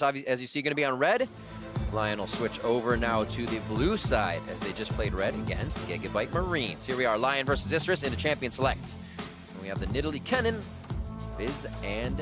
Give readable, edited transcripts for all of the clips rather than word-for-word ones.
as you see, going to be on red. LYN will switch over now to the blue side as they just played red against Gigabyte Marines. Here we are, LYN versus Isurus into Champion Select. And we have the Nidalee Kennen, Fizz, and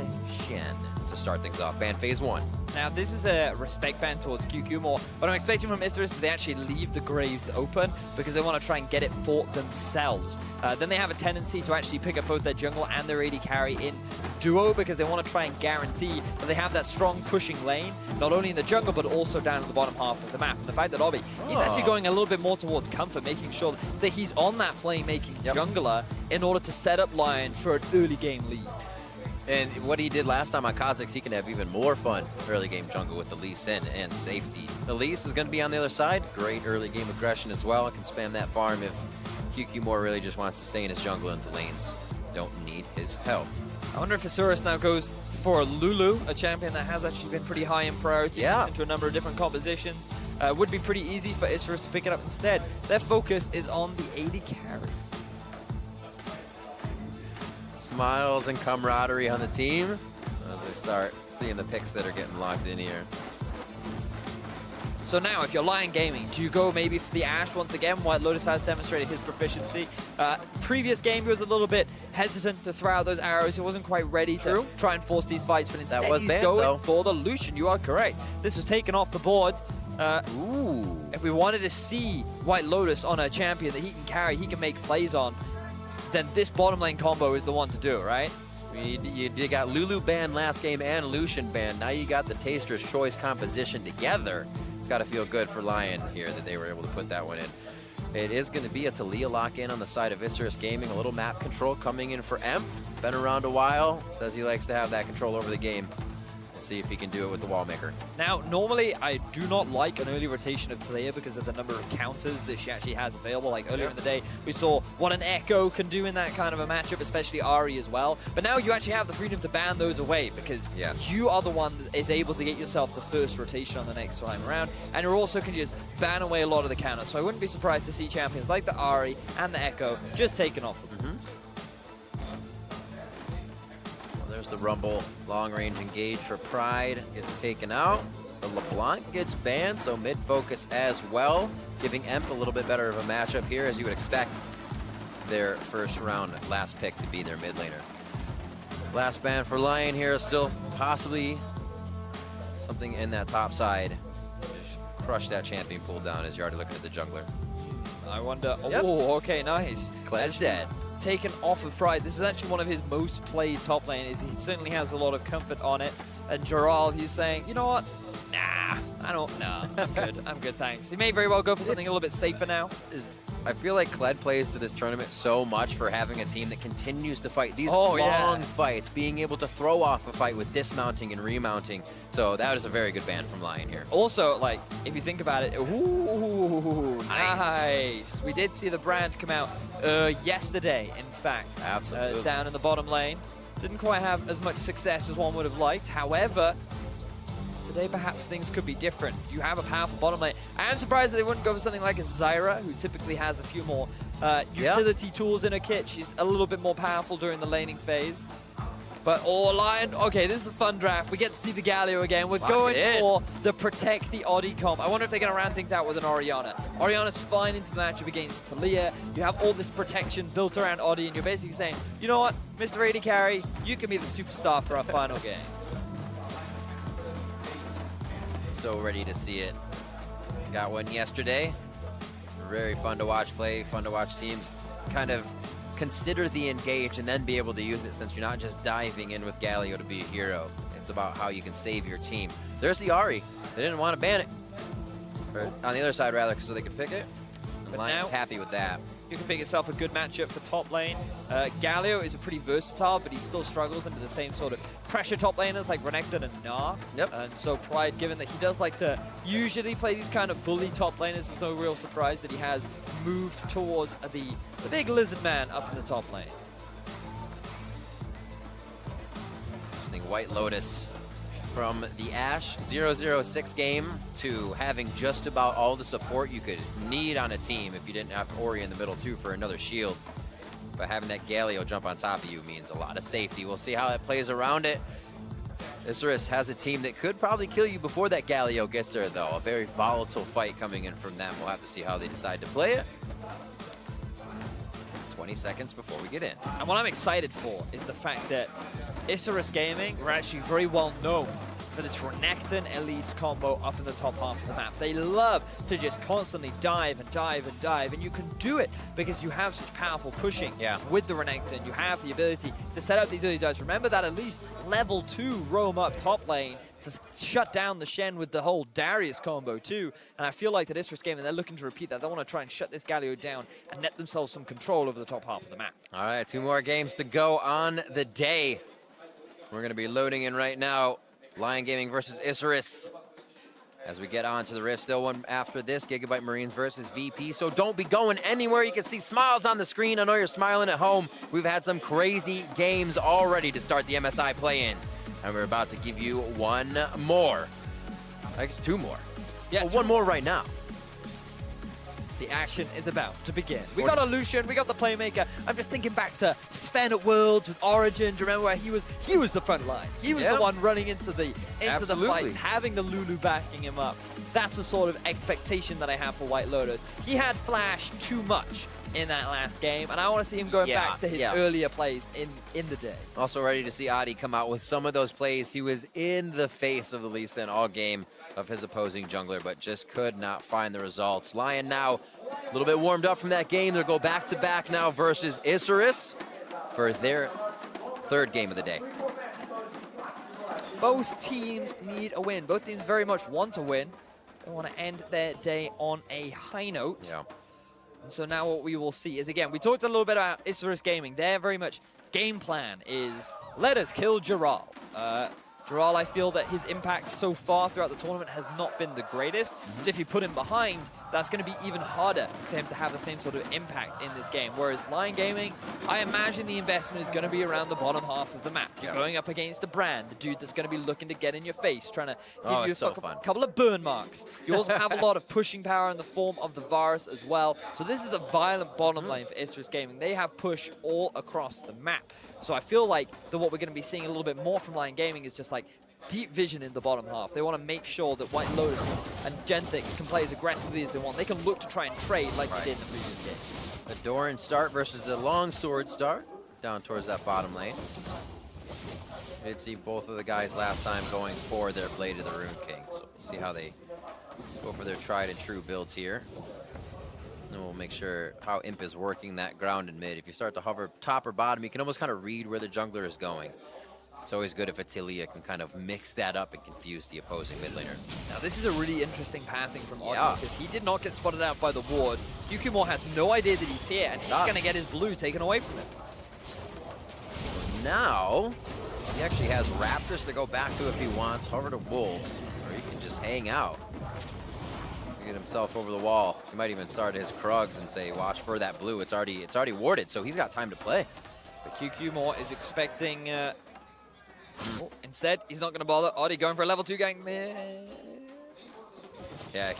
Shen to start things off. Ban phase 1. Now, this is a respect ban towards QQ more. What I'm expecting from Isurus is they actually leave the graves open because they want to try and get it for themselves. Then they have a tendency to actually pick up both their jungle and their AD carry in duo because they want to try and guarantee that they have that strong pushing lane, not only in the jungle, but also down in the bottom half of the map. And the fact that Obby, he's actually going a little bit more towards comfort, making sure that he's on that playmaking jungler in order to set up LYN for an early game lead. And what he did last time on Kha'Zix, he can have even more fun early game jungle with Elise and safety. Elise is going to be on the other side. Great early game aggression as well. Can spam that farm if QQ more really just wants to stay in his jungle and the lanes don't need his help. I wonder if Isurus now goes for Lulu, a champion that has actually been pretty high in priority into a number of different compositions. Would be pretty easy for Isurus to pick it up instead. Their focus is on the AD carry. Smiles and camaraderie on the team as we start seeing the picks that are getting locked in here. So now, if you're LYN Gaming, do you go maybe for the Ashe once again? White Lotus has demonstrated his proficiency. Previous game, he was a little bit hesitant to throw out those arrows. He wasn't quite ready to try and force these fights, but instead he's going for the Lucian. You are correct. This was taken off the board. If we wanted to see White Lotus on a champion that he can carry, he can make plays on, then this bottom lane combo is the one to do, right? You got Lulu banned last game and Lucian banned. Now you got the Taster's Choice composition together. It's got to feel good for LYN here that they were able to put that one in. It is going to be a Taliyah lock-in on the side of Isurus Gaming. A little map control coming in for Emp. Been around a while. Says he likes to have that control over the game. We'll see if he can do it with the wall maker. Now, normally I do not like an early rotation of Taliyah because of the number of counters that she actually has available. Like earlier in the day, we saw what an Echo can do in that kind of a matchup, especially Ahri as well. But now you actually have the freedom to ban those away because you are the one that is able to get yourself the first rotation on the next time around. And you also can just ban away a lot of the counters. So I wouldn't be surprised to see champions like the Ahri and the Echo just taken off of them. There's the Rumble long-range engage for Pride. Gets taken out. The LeBlanc gets banned, so mid-focus as well. Giving Emp a little bit better of a matchup here, as you would expect their first round last pick to be their mid laner. Last ban for LYN here, still possibly something in that top side. Just crush that champion pool down as you're already looking at the jungler. I wonder, okay, nice. Kled's dead. Taken off of Pride. This is actually one of his most played top laners. He certainly has a lot of comfort on it. And Gerald, he's saying, you know what? Nah, I'm good. I'm good, thanks. He may very well go for something a little bit safer now. I feel like Kled plays to this tournament so much for having a team that continues to fight these long fights, being able to throw off a fight with dismounting and remounting. So that is a very good ban from LYN here. Also, like, if you think about it, ooh, nice. We did see the brand come out yesterday, in fact. Absolutely. Down in the bottom lane. Didn't quite have as much success as one would have liked. However, today perhaps things could be different. You have a powerful bottom lane. I am surprised that they wouldn't go for something like a Zyra, who typically has a few more utility tools in her kit. She's a little bit more powerful during the laning phase. But, LYN, okay, this is a fun draft. We get to see the Galio again. We're going for the Protect the Oddie comp. I wonder if they're going to round things out with an Orianna. Orianna's fine into the matchup against Taliyah. You have all this protection built around Oddie, and you're basically saying, you know what, Mr. AD Carry, you can be the superstar for our final game. So ready to see it. Got one yesterday. Very fun to watch play, fun to watch teams kind of consider the engage and then be able to use it, since you're not just diving in with Galio to be a hero. It's about how you can save your team. There's the Ahri. They didn't want to ban it. Or on the other side, rather, so they could pick it. And LYN's happy with that. You can pick yourself a good matchup for top lane. Galio is a pretty versatile, but he still struggles under the same sort of pressure top laners like Renekton and Gnar. And so Pride, given that he does like to usually play these kind of bully top laners, there's no real surprise that he has moved towards the big lizard man up in the top lane. Interesting. White Lotus from the Ashe 006 game to having just about all the support you could need on a team if you didn't have Ori in the middle too for another shield. But having that Galio jump on top of you means a lot of safety. We'll see how it plays around it. Isurus has a team that could probably kill you before that Galio gets there, though. A very volatile fight coming in from them. We'll have to see how they decide to play it. 20 seconds before we get in. And what I'm excited for is the fact that Isurus Gaming were actually very well known for this Renekton Elise combo up in the top half of the map. They love to just constantly dive and dive and dive, and you can do it because you have such powerful pushing with the Renekton. You have the ability to set up these early dives. Remember that Elise level 2 roam up top lane to shut down the Shen with the whole Darius combo too. And I feel like that Isurus Gaming, they're looking to repeat that. They want to try and shut this Galio down and net themselves some control over the top half of the map. All right, 2 more games to go on the day. We're going to be loading in right now. LYN Gaming versus Isurus. As we get on to the Rift, still one after this, Gigabyte Marines versus VP. So don't be going anywhere. You can see smiles on the screen. I know you're smiling at home. We've had some crazy games already to start the MSI Play-Ins. And we're about to give you one more. I guess 2 more. Yeah, well, 1 more right now. The action is about to begin. We got a Lucian, we got the Playmaker. I'm just thinking back to Sven at Worlds with Origin. Do you remember where he was the front line? He was the one running into the fights, having the Lulu backing him up. That's the sort of expectation that I have for White Lotus. He had flash too much in that last game, and I want to see him going back to his earlier plays in the day. Also ready to see Adi come out with some of those plays. He was in the face of the Lee Sin all game of his opposing jungler, but just could not find the results. LYN now a little bit warmed up from that game. They'll go back-to-back now versus Isurus for their 3rd game of the day. Both teams need a win. Both teams very much want to win. They want to end their day on a high note. Yeah. And so now what we will see is, again, we talked a little bit about Isurus Gaming. Their very much game plan is, let us kill Giral. Giral, I feel that his impact so far throughout the tournament has not been the greatest. So if you put him behind, that's going to be even harder for him to have the same sort of impact in this game. Whereas LYN Gaming, I imagine the investment is going to be around the bottom half of the map. You're going up against a Brand, the dude that's going to be looking to get in your face, trying to give you a couple of burn marks. You also have a lot of pushing power in the form of the Varus as well. So this is a violent bottom lane for Isurus Gaming. They have push all across the map. So I feel like that what we're going to be seeing a little bit more from LYN Gaming is just like deep vision in the bottom half. They want to make sure that White Lotus and Genthix can play as aggressively as they want. They can look to try and trade like they did in the previous game. The Doran start versus the Longsword start down towards that bottom lane. We did see both of the guys last time going for their Blade of the Rune King. So we'll see how they go for their tried and true builds here. And we'll make sure how Imp is working that ground and mid. If you start to hover top or bottom, you can almost kind of read where the jungler is going. It's always good if Atilia can kind of mix that up and confuse the opposing mid laner. Now this is a really interesting pathing from Odd because he did not get spotted out by the ward. Kyukimore has no idea that he's here, and he's going to get his blue taken away from him. So now, he actually has Raptors to go back to if he wants, hover to Wolves, or he can just hang out. Get himself over the wall. He might even start his Krugs and say, watch for that blue. It's already warded, so he's got time to play. But QQ is expecting... instead, he's not going to bother. Oddie going for a level 2 gang. Yeah,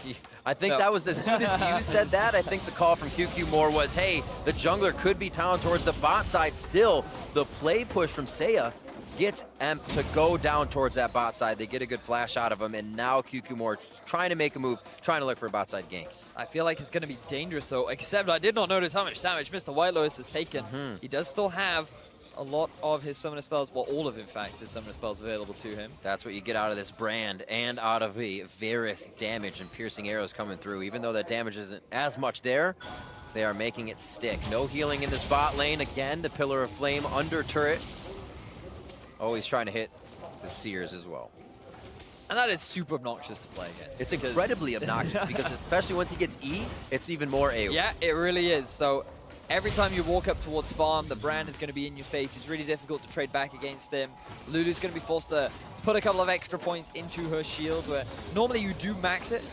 I think that was as soon as you said that, I think the call from QQ was, hey, the jungler could be down towards the bot side still. The play push from Seiya gets Emp to go down towards that bot side. They get a good flash out of him, and now QQ trying to make a move, trying to look for a bot side gank. I feel like it's going to be dangerous, though, except I did not notice how much damage Mr. White Lotus has taken. He does still have a lot of his summoner spells, well, all of, in fact, his summoner spells available to him. That's what you get out of this Brand and out of the Varus damage and piercing arrows coming through. Even though that damage isn't as much there, they are making it stick. No healing in this bot lane. Again, the Pillar of Flame under turret. Always trying to hit the Seers as well. And that is super obnoxious to play against. It's incredibly obnoxious because especially once he gets E, it's even more AoE. Yeah, it really is. So every time you walk up towards farm, the Brand is going to be in your face. It's really difficult to trade back against him. Lulu's going to be forced to put a couple of extra points into her shield, where normally you do max it.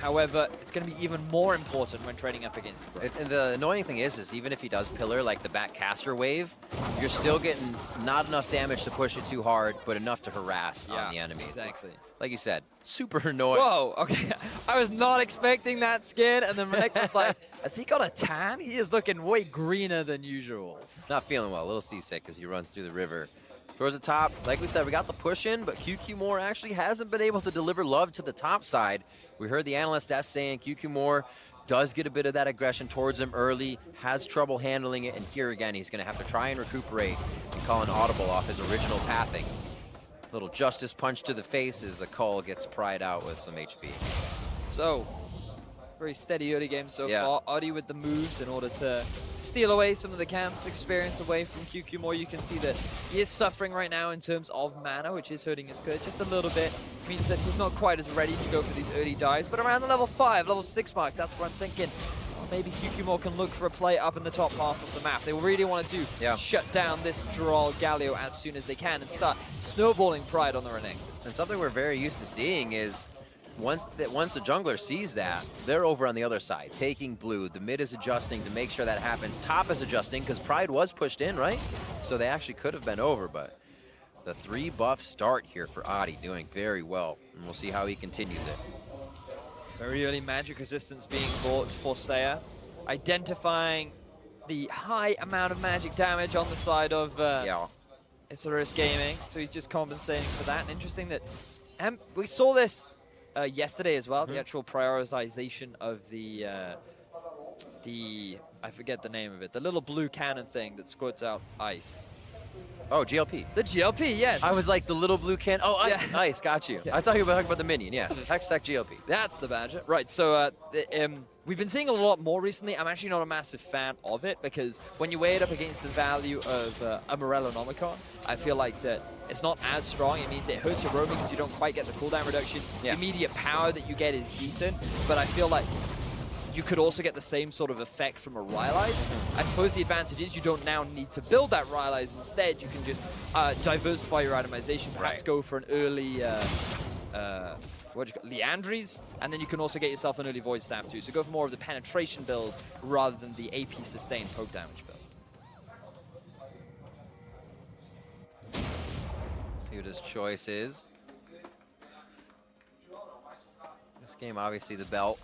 However, it's going to be even more important when trading up against the Brand. And the annoying thing is even if he does pillar like the back caster wave, you're still getting not enough damage to push it too hard, but enough to harass on the enemies. Exactly. Like you said, super annoying. Whoa, okay. I was not expecting that skin, and then Renek was like, has he got a tan? He is looking way greener than usual. Not feeling well, a little seasick as he runs through the river towards the top. Like we said, we got the push in, but QQ More actually hasn't been able to deliver love to the top side. We heard the analyst that's saying QQ More does get a bit of that aggression towards him early, has trouble handling it, and here again, he's going to have to try and recuperate and call an audible off his original pathing. Little justice punch to the face as the call gets pried out with some HP. So, very steady early game so far. Adi with the moves in order to steal away some of the camp's experience away from QQ More. You can see that he is suffering right now in terms of mana, which is hurting his career just a little bit. Means that he's not quite as ready to go for these early dives, but around the level 5, level 6 mark, that's where I'm thinking, well, maybe QQ More can look for a play up in the top half of the map. They really want to shut down this Droll Galio as soon as they can and start snowballing Pride on the Reneg. And something we're very used to seeing is once the jungler sees that, they're over on the other side, taking blue. The mid is adjusting to make sure that happens. Top is adjusting because Pride was pushed in, right? So they actually could have been over, but the 3 buff start here for Adi, doing very well. And we'll see how he continues it. Very early magic resistance being bought for Seiya. Identifying the high amount of magic damage on the side of Isurus Gaming. So he's just compensating for that. And interesting that we saw this yesterday as well, the actual prioritization of the I forget the name of it, the little blue cannon thing that squirts out ice. Oh, GLP. The GLP, yes. I was like, the little blue can. Oh, ice, Yeah. ice, got you. I thought you were talking about the minion, yeah. Hextech GLP. That's the badger. Right, so we've been seeing a lot more recently. I'm actually not a massive fan of it because when you weigh it up against the value of a Morellonomicon, I feel like that it's not as strong. It means it hurts your roaming because you don't quite get the cooldown reduction. The immediate power that you get is decent, but I feel like you could also get the same sort of effect from a Rylai's. I suppose the advantage is you don't now need to build that Rylai's. Instead, you can just diversify your itemization, perhaps go for an early Leandries, and then you can also get yourself an early Void Staff too. So go for more of the penetration build rather than the AP sustained poke damage build. See what his choice is. This game, obviously, the belt.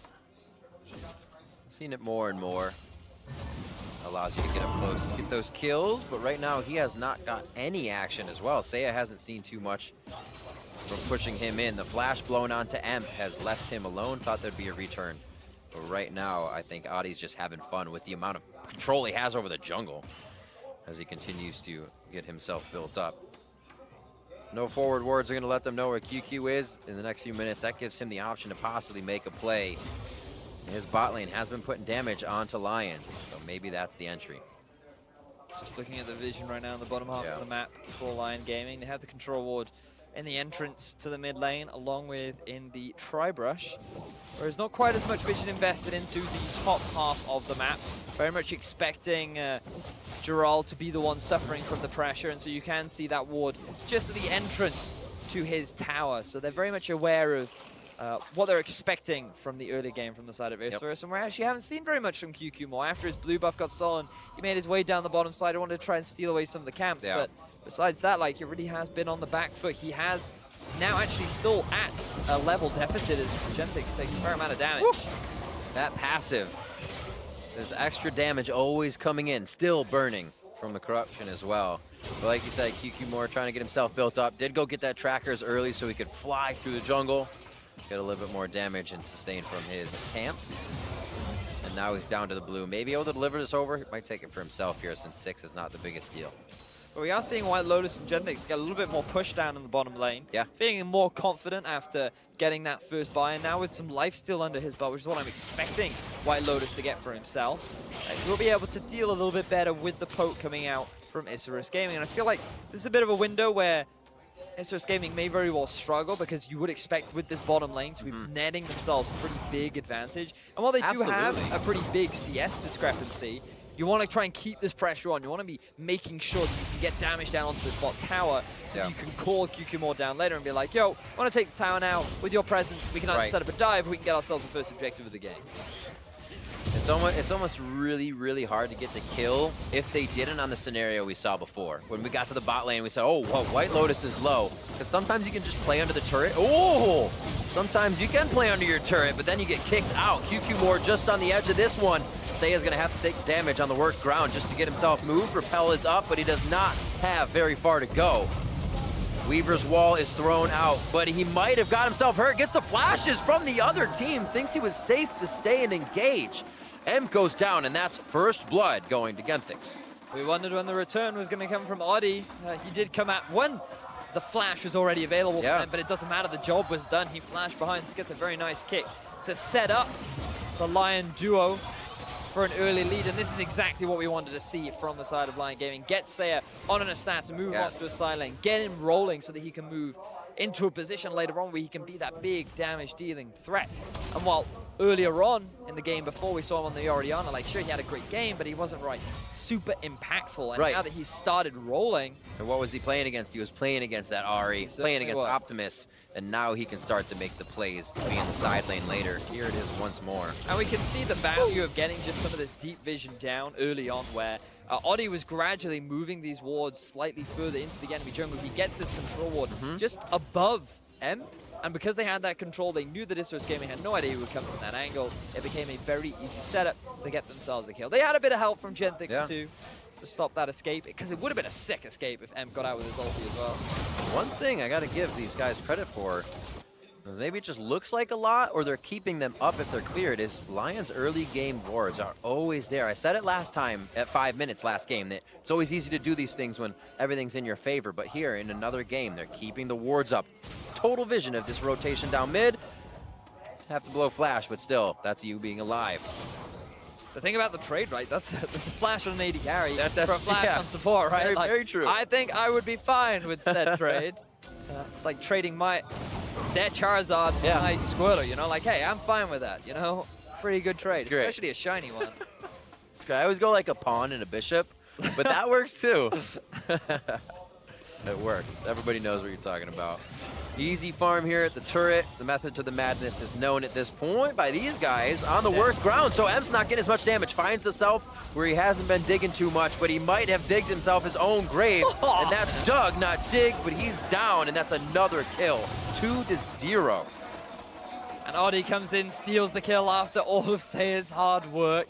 Seen it more and more. Allows you to get up close, get those kills, but right now he has not got any action as well. Seiya hasn't seen too much from pushing him in. The flash blown onto Emp has left him alone. Thought there'd be a return. But right now, I think Adi's just having fun with the amount of control he has over the jungle as he continues to get himself built up. No forward wards are going to let them know where QQ is in the next few minutes. That gives him the option to possibly make a play. His bot lane has been putting damage onto Lions, so maybe that's the entry. Just looking at the vision right now on the bottom half of the map for LYN Gaming. They have the control ward in the entrance to the mid lane, along with in the Tribrush. Whereas not quite as much vision invested into the top half of the map. Very much expecting Droll to be the one suffering from the pressure, and so you can see that ward just at the entrance to his tower. So they're very much aware of what they're expecting from the early game from the side of Isurus, and we actually haven't seen very much from QQ More. After his blue buff got stolen, he made his way down the bottom side and wanted to try and steal away some of the camps, but besides that, like, he really has been on the back foot. He has now actually still at a level deficit as Genetix takes a fair amount of damage. Woo! That passive, there's extra damage always coming in, still burning from the corruption as well. But like you said, QQ More trying to get himself built up, did go get that trackers early so he could fly through the jungle. Get a little bit more damage and sustain from his camps. And now he's down to the blue. Maybe able to deliver this over. He might take it for himself here since 6 is not the biggest deal. But we are seeing White Lotus and Genetix get a little bit more push down in the bottom lane. Yeah. Feeling more confident after getting that first buy, and now with some life steal under his belt, which is what I'm expecting White Lotus to get for himself. He'll be able to deal a little bit better with the poke coming out from Isurus Gaming. And I feel like this is a bit of a window where Isurus Gaming may very well struggle, because you would expect with this bottom lane to be netting themselves a pretty big advantage. And while they do have a pretty big CS discrepancy, you want to try and keep this pressure on. You want to be making sure that you can get damage down onto this bot tower so that you can call QQ More down later and be like, yo, I want to take the tower now. With your presence, we can either set up a dive or we can get ourselves the first objective of the game. It's almost really, really hard to get the kill if they didn't on the scenario we saw before. When we got to the bot lane, we said, oh, well, White Lotus is low. Because sometimes you can just play under the turret. Oh! Sometimes you can play under your turret, but then you get kicked out. QQ More just on the edge of this one. Seiya's going to have to take damage on the work ground just to get himself moved. Repel is up, but he does not have very far to go. Weaver's wall is thrown out, but he might have got himself hurt. Gets the flashes from the other team. Thinks he was safe to stay and engage. M goes down, and that's first blood going to Genthix. We wondered when the return was going to come from Audi. He did come out when the flash was already available for him, but it doesn't matter. The job was done. He flashed behind, gets a very nice kick to set up the LYN duo for an early lead, and this is exactly what we wanted to see from the side of LYN Gaming. Get Saya on an assassin, move him off to a side lane, get him rolling so that he can move into a position later on where he can be that big damage-dealing threat. And while earlier on in the game before we saw him on the Oriana, like sure he had a great game, but he wasn't super impactful. And now that he's started rolling. And what was he playing against? He was playing against that Ahri, playing against Optimus, and now he can start to make the plays, be in the side lane later. Here it is once more. And we can see the value of getting just some of this deep vision down early on where Audi was gradually moving these wards slightly further into the enemy jungle. He gets this control ward just above M. And because they had that control, they knew that Isros Gaming had no idea who would come from that angle. It became a very easy setup to get themselves a kill. They had a bit of help from Genthix too to stop that escape, because it would have been a sick escape if M got out with his ulti as well. One thing I got to give these guys credit for, maybe it just looks like a lot, or they're keeping them up if they're cleared, is LYN's early game wards are always there. I said it last time at 5 minutes last game that it's always easy to do these things when everything's in your favor, but here in another game, they're keeping the wards up. Total vision of this rotation down mid. Have to blow flash, but still, that's you being alive. The thing about the trade, right, that's a flash on an AD carry for a flash on support, right? Very true. I think I would be fine with said trade. It's like trading their Charizard for my Squirtle, you know? Like, hey, I'm fine with that, you know? It's a pretty good trade, especially a shiny one. I always go like a pawn and a bishop, but that works too. It works. Everybody knows what you're talking about. Easy farm here at the turret. The method to the madness is known at this point by these guys on the worst ground. So M's not getting as much damage. Finds himself where he hasn't been digging too much, but he might have digged himself his own grave. And that's dug, not dig, but he's down, and that's another kill. 2-0. And Audi comes in, steals the kill after all of Saya's hard work.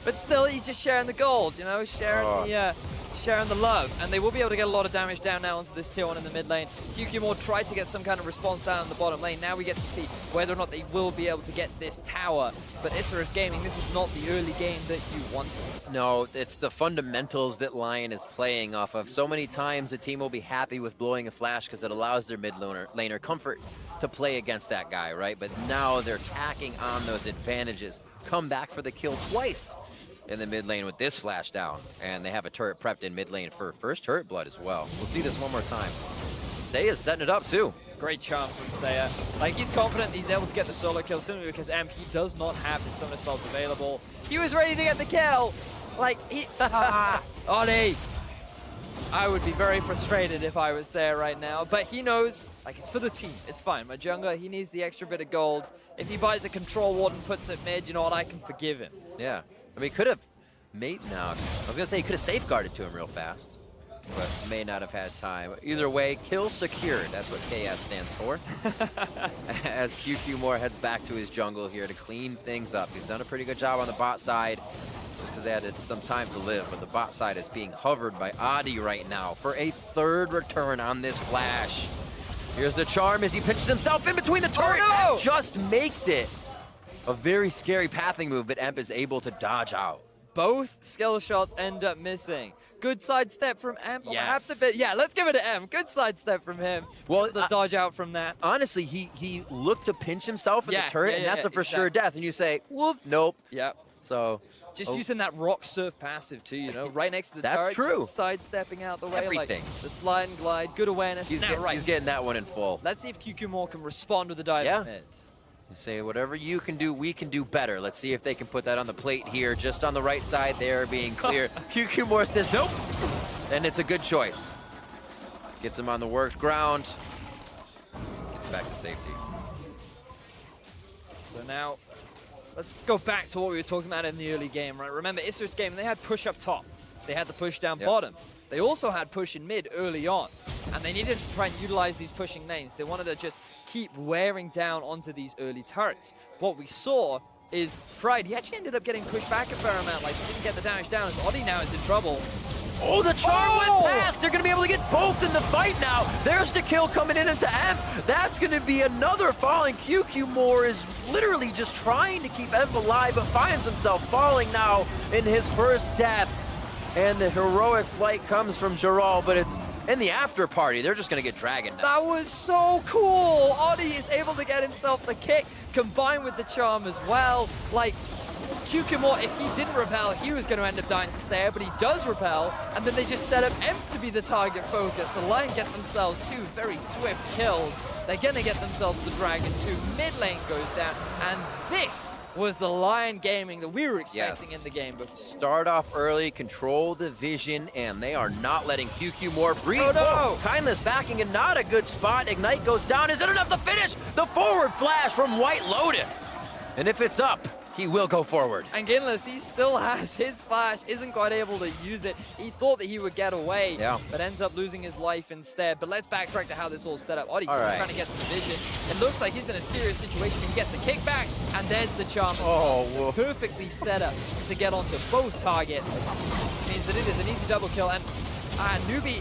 But still, he's just sharing the gold, you know, sharing the love. And they will be able to get a lot of damage down now onto this tier 1 in the mid lane. QQ tried to get some kind of response down in the bottom lane. Now we get to see whether or not they will be able to get this tower. But Isros Gaming, this is not the early game that you wanted. No, it's the fundamentals that LYN is playing off of. So many times a team will be happy with blowing a flash because it allows their mid laner comfort to play against that guy, right? But now they're tacking on those advantages. Come back for the kill twice in the mid lane with this flash down, and they have a turret prepped in mid lane for first turret blood as well. We'll see this one more time. Saya's setting it up too. Great charm from Saya. Like, he's confident he's able to get the solo kill simply because he does not have his summoner spells available. He was ready to get the kill. Like, Ollie. I would be very frustrated if I was Saya right now, but he knows, like, it's for the team. It's fine. My jungler, he needs the extra bit of gold. If he buys a control ward and puts it mid, you know what, I can forgive him. Yeah. I mean, he could have I was going to say he could have safeguarded to him real fast, but may not have had time. Either way, kill secured. That's what KS stands for. As QQ heads back to his jungle here to clean things up. He's done a pretty good job on the bot side just because they had some time to live, but the bot side is being hovered by Adi right now for a third return on this flash. Here's the charm as he pitches himself in between the turret. Oh, no! Just makes it a very scary pathing move, but Emp is able to dodge out. Both skill shots end up missing. Good sidestep from Emp. Yes. Yeah, let's give it to Emp. Good sidestep from him. Well, the dodge out from that. Honestly, he looked to pinch himself in the turret, and that's a for sure death. And you say, whoop, nope. Yep. So just using that rock surf passive too, you know, right next to the turret. That's true. Just sidestepping out the way. Everything. Like the slide and glide, good awareness. He's getting that one in full. Let's see if QQ can respond with the dive mid. You say whatever you can do, we can do better. Let's see if they can put that on the plate here, just on the right side there, being clear. QQ says nope, and it's a good choice. Gets him on the worked ground. Gets back to safety. So now, let's go back to what we were talking about in the early game, right? Remember, Isros game, they had push up top. They had the push down bottom. They also had push in mid early on, and they needed to try and utilize these pushing lanes. They wanted to just keep wearing down onto these early turrets. What we saw is Pride, he actually ended up getting pushed back a fair amount, like he didn't get the damage down, as Odi now is in trouble. Oh, the charm Oh! went past. They're going to be able to get both in the fight now. There's the kill coming in into Emp. That's going to be another falling. QQ Moore is literally just trying to keep Emp alive, but finds himself falling now in his first death. And the heroic flight comes from Giral, but it's in the after party. They're just going to get Dragon now. That was so cool. Oddie is able to get himself the kick, combined with the charm as well. Like, QQ Moore, if he didn't repel, he was going to end up dying to Saya, but he does repel, and then they just set up Emp to be the target focus. The LYN get themselves 2 very swift kills. They're going to get themselves the Dragon too. Mid lane goes down, and this was the LYN gaming that we were expecting in the game before. Start off early, control the vision, and they are not letting QQ Moore breathe. Oh, no. Kindness backing in not a good spot. Ignite goes down. Is it enough to finish? The forward flash from White Lotus. And if it's up, he will go forward. And Ginless, he still has his flash, isn't quite able to use it. He thought that he would get away, but ends up losing his life instead. But let's backtrack to how this all set up. Oddie trying to get some vision. It looks like he's in a serious situation. He gets the kickback, and there's the charm. Oh, perfectly set up to get onto both targets. Means that it is an easy double kill. And Newbie,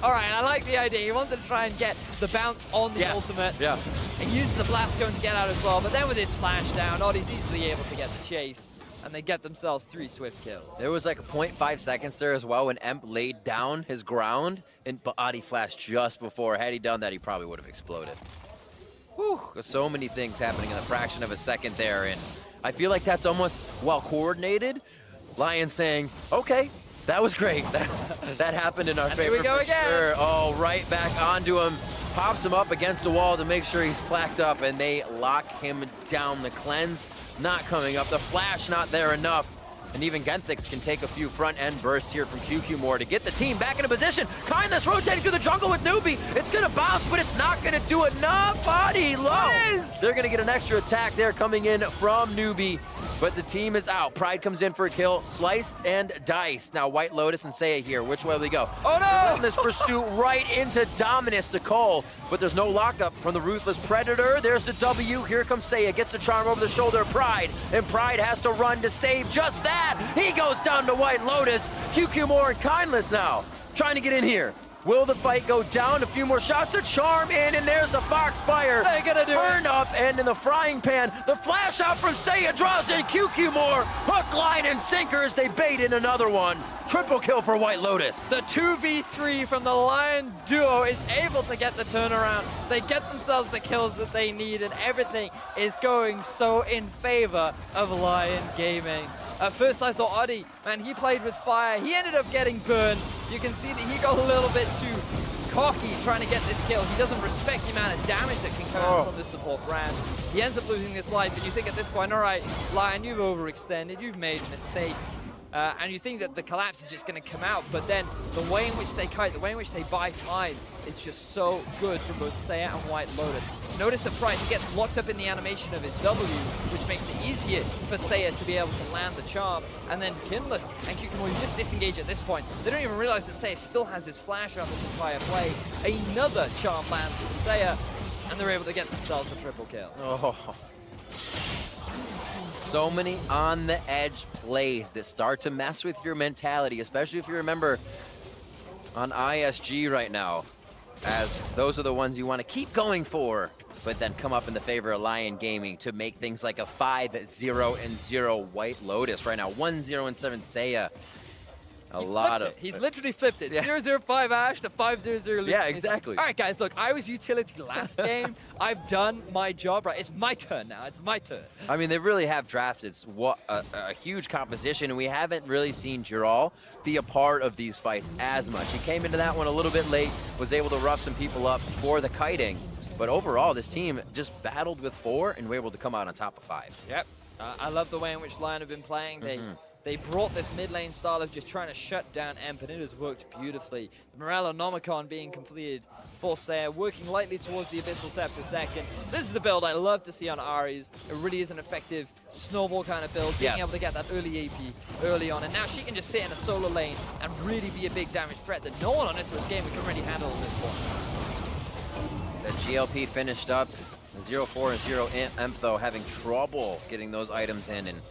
all right, I like the idea. He wanted to try and get the bounce on the ultimate. And uses the blast cone to get out as well, but then with his flash down, Oddie's easily able to get the chase, and they get themselves 3 swift kills. There was like a 0.5 seconds there as well when Emp laid down his ground, and Oddie flashed just before. Had he done that, he probably would have exploded. Whew, there's so many things happening in a fraction of a second there, and I feel like that's almost well coordinated. LYN saying, okay, that was great. That happened in our favor. Here we go again. Sure. Oh, right back onto him. Pops him up against the wall to make sure he's placked up, and they lock him down. The cleanse not coming up. The flash not there enough. And even Genthix can take a few front-end bursts here from QQ Moore to get the team back into position. Kindness rotating through the jungle with Newbie. It's going to bounce, but it's not going to do enough. Body low. They're going to get an extra attack there coming in from Newbie, but the team is out. Pride comes in for a kill. Sliced and diced. Now White Lotus and Saya here. Which way will they go? Oh, no! This pursuit right into Dominus the Cole, but there's no lockup from the Ruthless Predator. There's the W. Here comes Saya. Gets the charm over the shoulder of Pride, and Pride has to run to save just that. He goes down to White Lotus. QQ Moore and Kindless now trying to get in here. Will the fight go down? A few more shots. The charm in, and there's the Foxfire. They're gonna do Burn up, and in the frying pan, the flash out from Saya draws in QQ Moore. Hook, line, and sinker as they bait in another one. Triple kill for White Lotus. The 2v3 from the LYN duo is able to get the turnaround. They get themselves the kills that they need, and everything is going so in favor of LYN Gaming. At first I thought Oddie, man, he played with fire. He ended up getting burned. You can see that he got a little bit too cocky trying to get this kill. He doesn't respect the amount of damage that can come from this support brand. He ends up losing this life, and you think at this point, all right, LYN, you've overextended, you've made mistakes. And you think that the collapse is just going to come out, but then the way in which they kite, the way in which they buy time, it's just so good for both Saya and White Lotus. Notice that Pride, he gets locked up in the animation of his W, which makes it easier for Saya to be able to land the charm. And then Kinless and QQ Moore, you just disengage at this point. They don't even realize that Saya still has his flash on this entire play. Another charm lands from Saya, and they're able to get themselves a triple kill. Oh. So many on-the-edge plays that start to mess with your mentality, especially if you remember on ISG right now, as those are the ones you want to keep going for, but then come up in the favor of LYN Gaming to make things like a 5-0-0 White Lotus right now. 1-0-7 Saya. He's literally flipped it. 0-0-5 Ash to 5-0-0 Luke. Yeah, exactly. All right, guys, look, I was utility last game. I've done my job, right? It's my turn now. It's my turn. I mean, they really have drafted a huge composition, and we haven't really seen Giral be a part of these fights as much. He came into that one a little bit late, was able to rough some people up for the kiting, but overall, this team just battled with 4 and were able to come out on top of 5. Yep. I love the way in which LYN have been playing. They brought this mid lane style of just trying to shut down Emp, and it has worked beautifully. The Morello Nomicon being completed for Saya, working lightly towards the Abyssal Scepter second. This is the build I love to see on Aries. It really is an effective snowball kind of build, being able to get that early AP early on. And now she can just sit in a solo lane and really be a big damage threat that no one on this game can really handle at this point. The GLP finished up. 0-4 and 0 Emp, though, having trouble getting those items in, and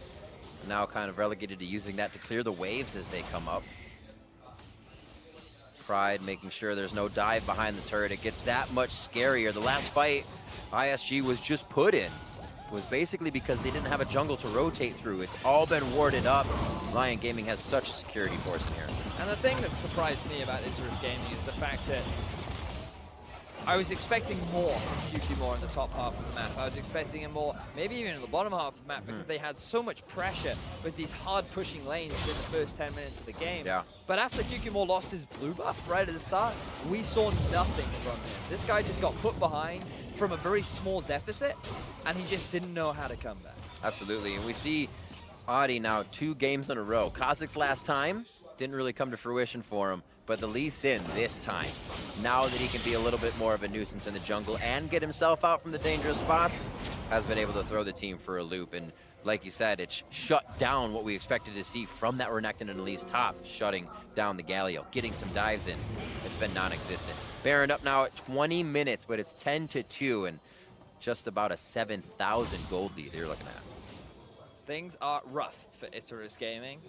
now kind of relegated to using that to clear the waves as they come up. Pride making sure there's no dive behind the turret. It gets that much scarier. The last fight ISG was just put in was basically because they didn't have a jungle to rotate through. It's all been warded up. LYN Gaming has such a security force in here. And the thing that surprised me about Isurus Gaming is the fact that I was expecting more from QQ more in the top half of the map. I was expecting him more, maybe even in the bottom half of the map, because they had so much pressure with these hard pushing lanes in the first 10 minutes of the game. Yeah. But after QQ more lost his blue buff right at the start, we saw nothing from him. This guy just got put behind from a very small deficit, and he just didn't know how to come back. Absolutely, and we see Audi now 2 games in a row. Kha'Zix last time didn't really come to fruition for him, but the Lee Sin this time, now that he can be a little bit more of a nuisance in the jungle and get himself out from the dangerous spots, has been able to throw the team for a loop. And like you said, it's shut down what we expected to see from that Renekton and Elise top, shutting down the Galio, getting some dives in. It's been non-existent. Baron up now at 20 minutes, but it's 10-2 and just about a 7,000 gold lead you're looking at. Things are rough for Isurus Gaming.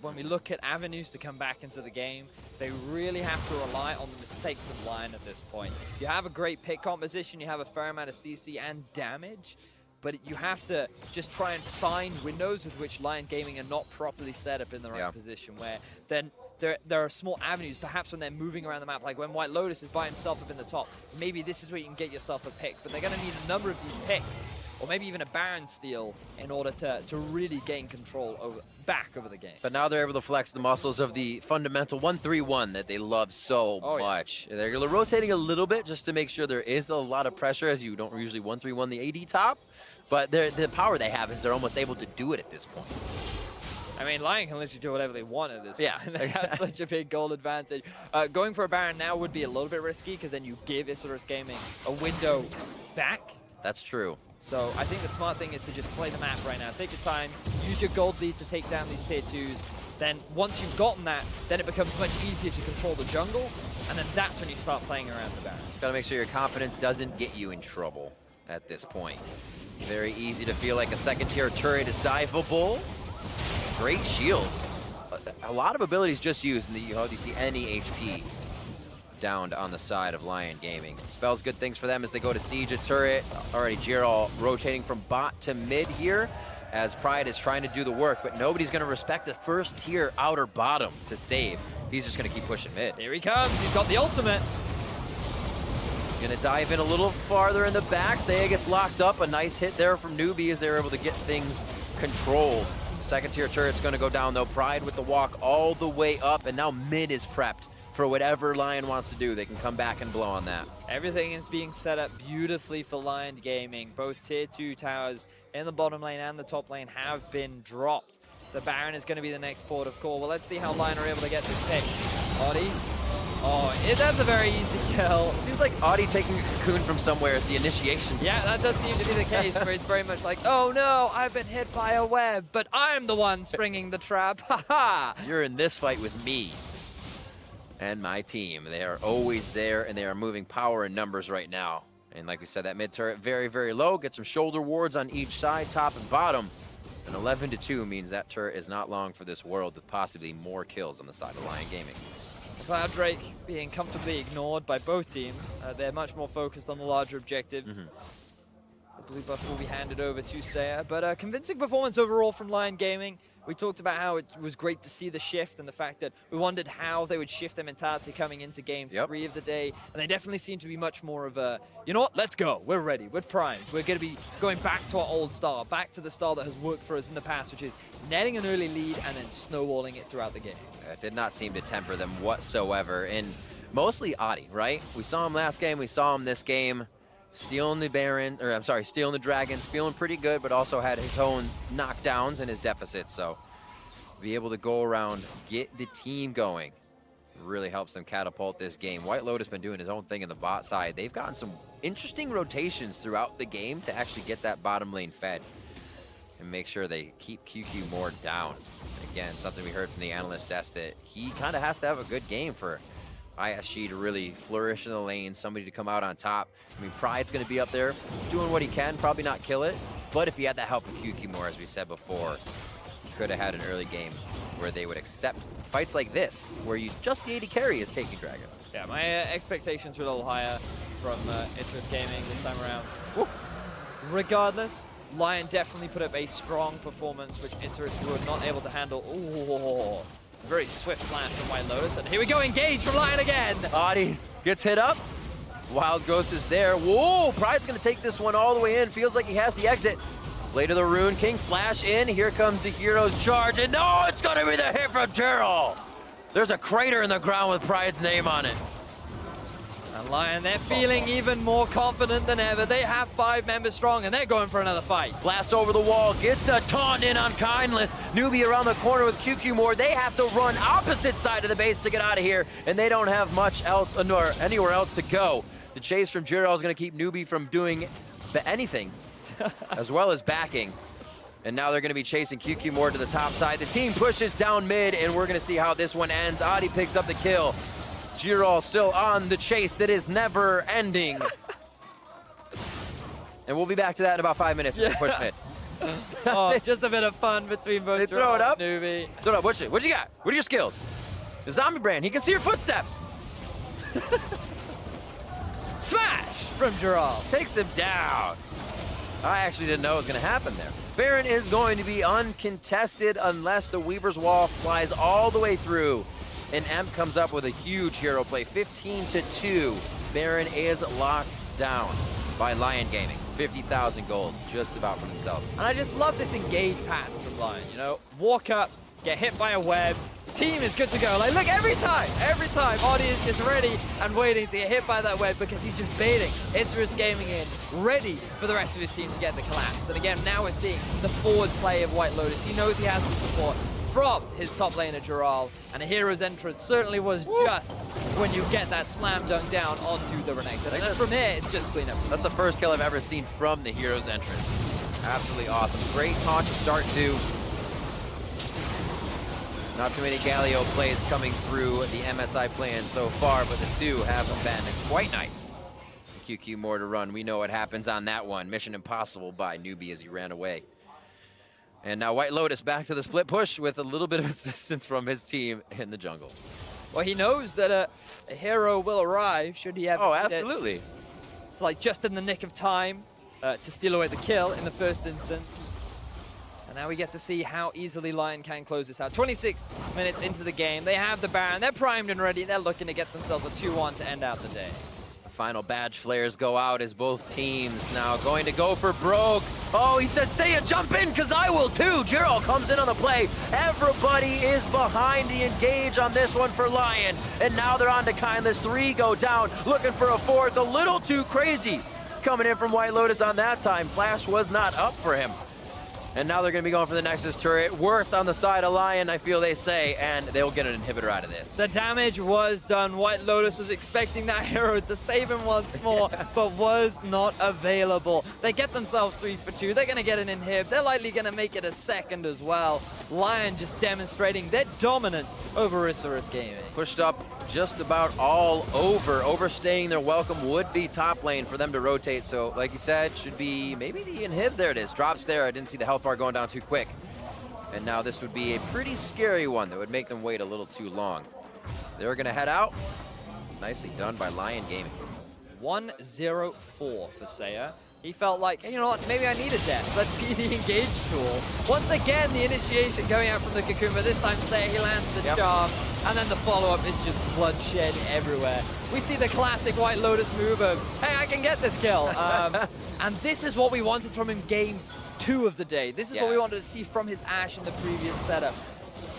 When we look at avenues to come back into the game, they really have to rely on the mistakes of LYN at this point. You have a great pick composition, you have a fair amount of CC and damage, but you have to just try and find windows with which LYN Gaming are not properly set up in the right position, where then there are small avenues, perhaps when they're moving around the map, like when White Lotus is by himself up in the top. Maybe this is where you can get yourself a pick, but they're going to need a number of these picks, or maybe even a Baron steal, in order to really gain control back over the game. But now they're able to flex the muscles of the fundamental 1-3-1 that they love so much. Yeah. They're rotating a little bit just to make sure there is a lot of pressure, as you don't usually 1-3-1 the AD top. But the power they have is they're almost able to do it at this point. I mean, LYN can literally do whatever they want at this point. Yeah. They have such a big goal advantage. Going for a Baron now would be a little bit risky, because then you give Isurus Gaming a window back. That's true. So I think the smart thing is to just play the map right now. Take your time, use your gold lead to take down these tier 2s. Then once you've gotten that, then it becomes much easier to control the jungle, and then that's when you start playing around the Baron. Just gotta make sure your confidence doesn't get you in trouble at this point. Very easy to feel like a second tier turret is diveable. Great shields. A lot of abilities just used, and you hardly see any HP downed on the side of LYN Gaming. Spells good things for them as they go to siege a turret. Already Gerald rotating from bot to mid here, as Pride is trying to do the work, but nobody's going to respect the first tier outer bottom to save. He's just going to keep pushing mid. Here he comes. He's got the ultimate. Going to dive in a little farther in the back. Seiya gets locked up. A nice hit there from Newbie as they're able to get things controlled. Second tier turret's going to go down though. Pride with the walk all the way up, and now mid is prepped for whatever LYN wants to do. They can come back and blow on that. Everything is being set up beautifully for LYN Gaming. Both tier 2 towers in the bottom lane and the top lane have been dropped. The Baron is going to be the next port of call. Well, let's see how LYN are able to get this pick. Audi. Oh, that's a very easy kill. Seems like Audi taking a cocoon from somewhere is the initiation. Yeah, that does seem to be the case, where it's very much like, oh no, I've been hit by a web, but I'm the one springing the trap. Ha You're in this fight with me and my team. They are always there, and they are moving power and numbers right now. And like we said, that mid turret very, very low. Get some shoulder wards on each side, top and bottom. And 11-2 means that turret is not long for this world, with possibly more kills on the side of LYN Gaming. Cloud Drake being comfortably ignored by both teams. They're much more focused on the larger objectives. The blue buff will be handed over to Seiya, but a convincing performance overall from LYN Gaming. We talked about how it was great to see the shift, and the fact that we wondered how they would shift their mentality coming into game 3 of the day. And they definitely seem to be much more of a, you know what, let's go. We're ready. We're primed. We're going to be going back to our old style, back to the style that has worked for us in the past, which is netting an early lead and then snowballing it throughout the game. It did not seem to temper them whatsoever. And mostly Audi, right? We saw him last game. We saw him this game. Stealing the Baron, or I'm sorry, stealing the Dragons, feeling pretty good, but also had his own knockdowns and his deficits. So be able to go around, get the team going, really helps them catapult this game. White Lotus been doing his own thing in the bot side. They've gotten some interesting rotations throughout the game to actually get that bottom lane fed and make sure they keep QQ more down. Again, something we heard from the analyst desk, that he kind of has to have a good game for ISG to really flourish in the lane, somebody to come out on top. I mean, Pride's going to be up there doing what he can, probably not kill it, but if he had that help of QQ more, as we said before, he could have had an early game where they would accept fights like this, where just the AD carry is taking Dragon. Yeah, my expectations were a little higher from ISG Gaming this time around. Woo. Regardless, LYN definitely put up a strong performance, which ISG were not able to handle. Ooh, very swift flash from White Lotus, and here we go, engage from LYN again. Adi gets hit up. Wild Growth is there. Whoa, Pride's gonna take this one all the way in. Feels like he has the exit. Blade of the Rune King, flash in. Here comes the Hero's charge, and no, it's gonna be the hit from Gerald. There's a crater in the ground with Pride's name on it. And LYN, they're feeling even more confident than ever. They have 5 members strong, and they're going for another fight. Blasts over the wall, gets the taunt in on Kindless. Newbie around the corner with QQ more. They have to run opposite side of the base to get out of here, and they don't have much else, nor anywhere else to go. The chase from Jirel is going to keep Newbie from doing anything, as well as backing. And now they're going to be chasing QQ more to the top side. The team pushes down mid, and we're going to see how this one ends. Adi picks up the kill. Jirel still on the chase that is never ending. And we'll be back to that in about 5 minutes. Yeah. Push mid. Oh, just a bit of fun between both. They throw it up. Newbie. Throw it up. What you got? What are your skills? The zombie brand. He can see your footsteps. Smash from Jirel. Takes him down. I actually didn't know it was going to happen there. Baron is going to be uncontested unless the Weaver's Wall flies all the way through. And Emp comes up with a huge hero play, 15-2. Baron is locked down by LYN Gaming. 50,000 gold, just about for themselves. And I just love this engage pattern from LYN, you know? Walk up, get hit by a web, team is good to go. Like, look, every time, Adi is just ready and waiting to get hit by that web because he's just baiting ISG Gaming in, ready for the rest of his team to get the collapse. And again, now we're seeing the forward play of White Lotus. He knows he has the support from his top laner, Jirel, and a hero's entrance certainly was just when you get that slam dunk down onto the Renekton. And then from here, it's just clean up. That's the first kill I've ever seen from the hero's entrance. Absolutely awesome. Great taunt to start to. Not too many Galio plays coming through the MSI Play-In so far, but the two have been quite nice. QQ more to run. We know what happens on that one. Mission Impossible by Newbie as he ran away. And now White Lotus back to the split push with a little bit of assistance from his team in the jungle. Well, he knows that a hero will arrive should he have. Oh, absolutely. It. It's like just in the nick of time to steal away the kill in the first instance. And now we get to see how easily LYN can close this out. 26 minutes into the game. They have the Baron. They're primed and ready. They're looking to get themselves a 2-1 to end out the day. Final badge flares go out as both teams now going to go for broke. Oh, he says, Seiya, jump in, because I will too. Jirel comes in on the play. Everybody is behind the engage on this one for LYN. And now they're on to Kindless. 3 go down, looking for a 4th. A little too crazy coming in from White Lotus on that time. Flash was not up for him. And now they're going to be going for the Nexus turret. Worth on the side of LYN, I feel they say, and they'll get an inhibitor out of this. The damage was done. White Lotus was expecting that hero to save him once more, but was not available. They get themselves 3 for 2. They're going to get an inhib. They're likely going to make it a second as well. LYN just demonstrating their dominance over ISG Gaming. Pushed up just about all over. Overstaying their welcome would be top lane for them to rotate. So, like you said, should be maybe the inhib. There it is. Drops there. I didn't see the health bar going down too quick. And now this would be a pretty scary one that would make them wait a little too long. They're going to head out. Nicely done by LYN Gaming. 1-0-4 for Seiya. He felt like, you know what, maybe I need a death. Let's be the engage tool. Once again, the initiation going out from the Cocoon, but this time Seiya, he lands the charm, and then the follow-up is just bloodshed everywhere. We see the classic White Lotus move of, hey, I can get this kill. And this is what we wanted from him game 2 of the day. This is what we wanted to see from his Ashe in the previous setup.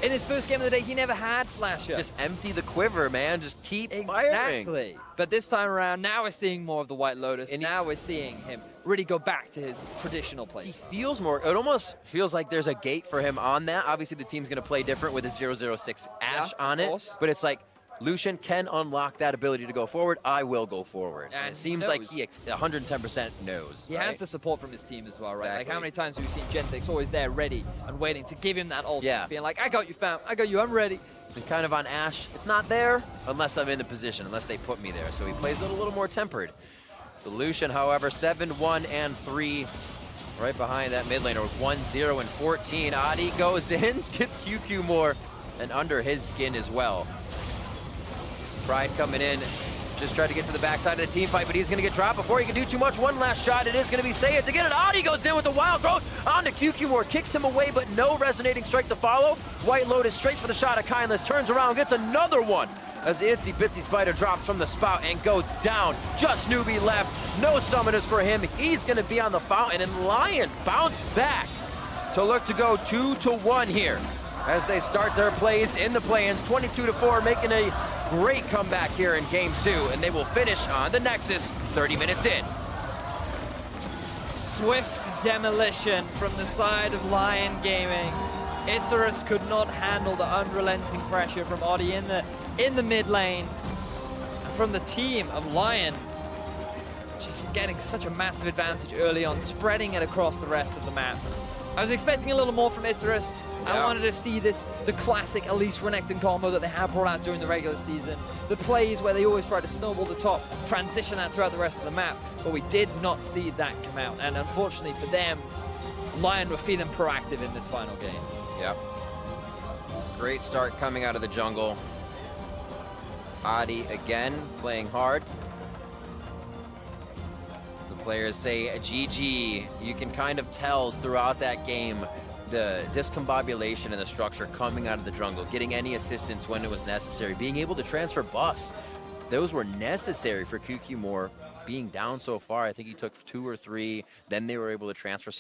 In his first game of the day, he never had Flasher. Just empty the quiver, man. Just keep firing. Exactly. But this time around, now we're seeing more of the White Lotus, and now we're seeing him really go back to his traditional play. He feels more, it almost feels like there's a gate for him on that. Obviously, the team's going to play different with a 006 Ashe on it, but it's like, Lucian can unlock that ability to go forward. I will go forward. And it seems like he 110% knows. He has the support from his team as well, right? Exactly. Like how many times have we seen Gentek's always there ready and waiting to give him that ult, being like, I got you, fam. I got you. I'm ready. And kind of on Ashe, it's not there unless I'm in the position, unless they put me there. So he plays it a little more tempered. The Lucian, however, 7-1-3. right behind that mid laner with 1-0 and 14. Adi goes in, gets QQ more and under his skin as well. Pride coming in, just tried to get to the backside of the team fight, but he's gonna get dropped before he can do too much. One last shot, it is gonna be Saya to get it. Adi goes in with the wild growth on to QQ more, kicks him away, but no resonating strike to follow. White Lotus straight for the shot of Kindness, turns around, gets another one as the Itsy Bitsy Spider drops from the spout and goes down. Just Newbie left, no summoners for him. He's gonna be on the fountain, and LYN bounce back to look to go 2-1 here as they start their plays in the play-ins, 22-4, making a great comeback here in game 2, and they will finish on the Nexus 30 minutes in. Swift demolition from the side of LYN Gaming. Isurus could not handle the unrelenting pressure from Adi in the mid lane. And from the team of LYN, just getting such a massive advantage early on, spreading it across the rest of the map. I was expecting a little more from Isurus. I wanted to see the classic Elise Renekton combo that they have brought out during the regular season. The plays where they always try to snowball the top, transition that throughout the rest of the map, but we did not see that come out. And unfortunately for them, LYN were feeling proactive in this final game. Yep. Great start coming out of the jungle. Adi again playing hard. The players say GG. You can kind of tell throughout that game the discombobulation and the structure coming out of the jungle, getting any assistance when it was necessary, being able to transfer buffs. Those were necessary for QQ more being down so far. I think he took 2 or 3, then they were able to transfer some